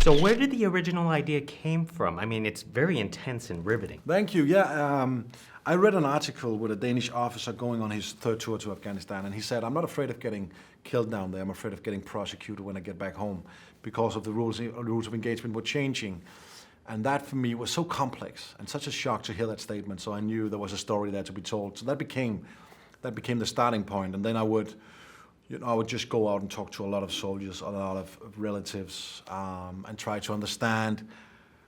So where did the original idea came from? I mean, it's very intense and riveting. Thank you. Yeah, I read an article with a Danish officer going on his third tour to Afghanistan, and he said, "I'm not afraid of getting killed down there. I'm afraid of getting prosecuted when I get back home because of the rules of engagement were changing." And that for me was so complex and such a shock to hear that statement. So I knew there was a story there to be told. So that became the starting point. And then I would just go out and talk to a lot of soldiers, a lot of relatives, and try to understand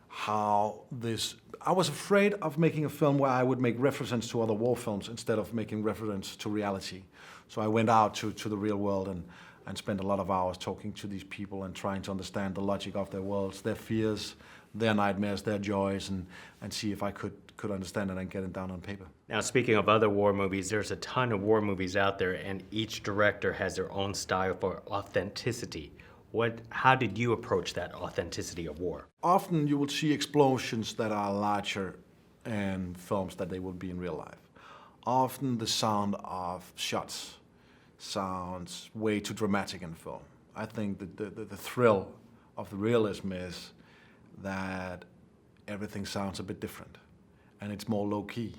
how this. I was afraid of making a film where I would make reference to other war films instead of making reference to reality. So I went out to the real world and spent a lot of hours talking to these people and trying to understand the logic of their worlds, their fears, their nightmares, their joys, and see if I could understand it and get it down on paper. Now, speaking of other war movies, there's a ton of war movies out there, and each director has their own style for authenticity. How did you approach that authenticity of war? Often you will see explosions that are larger in films than they would be in real life. Often the sound of shots sounds way too dramatic in film. I think the thrill of the realism is that everything sounds a bit different, and it's more low-key,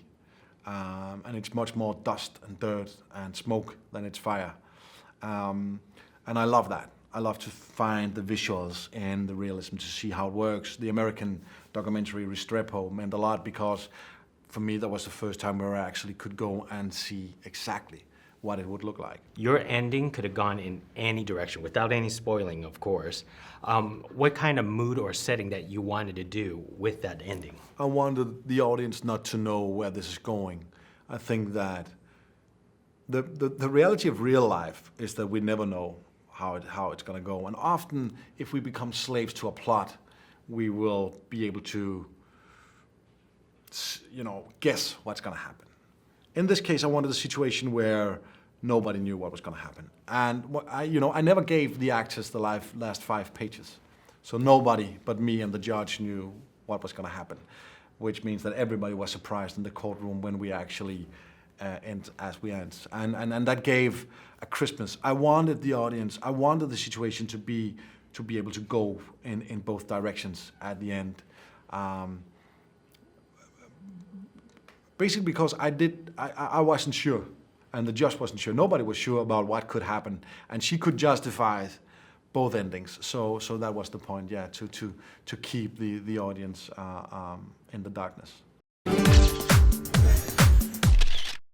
and it's much more dust and dirt and smoke than it's fire. And I love that. I love to find the visuals and the realism to see how it works. The American documentary Restrepo meant a lot because for me that was the first time where I actually could go and see exactly what it would look like. Your ending could have gone in any direction, without any spoiling, of course. What kind of mood or setting that you wanted to do with that ending? I wanted the audience not to know where this is going. I think that the reality of real life is that we never know how it's going to go. And often, if we become slaves to a plot, we will be able to, guess what's going to happen. In this case, I wanted a situation where nobody knew what was going to happen. And I never gave the actors the last 5 pages. So nobody but me and the judge knew what was going to happen, which means that everybody was surprised in the courtroom when we actually end as we end. And that gave a crispness. I wanted the audience, I wanted the situation to be able to go in both directions at the end. Basically because I wasn't sure, and the judge wasn't sure. Nobody was sure about what could happen, and she could justify both endings. So that was the point, yeah, to keep the audience in the darkness.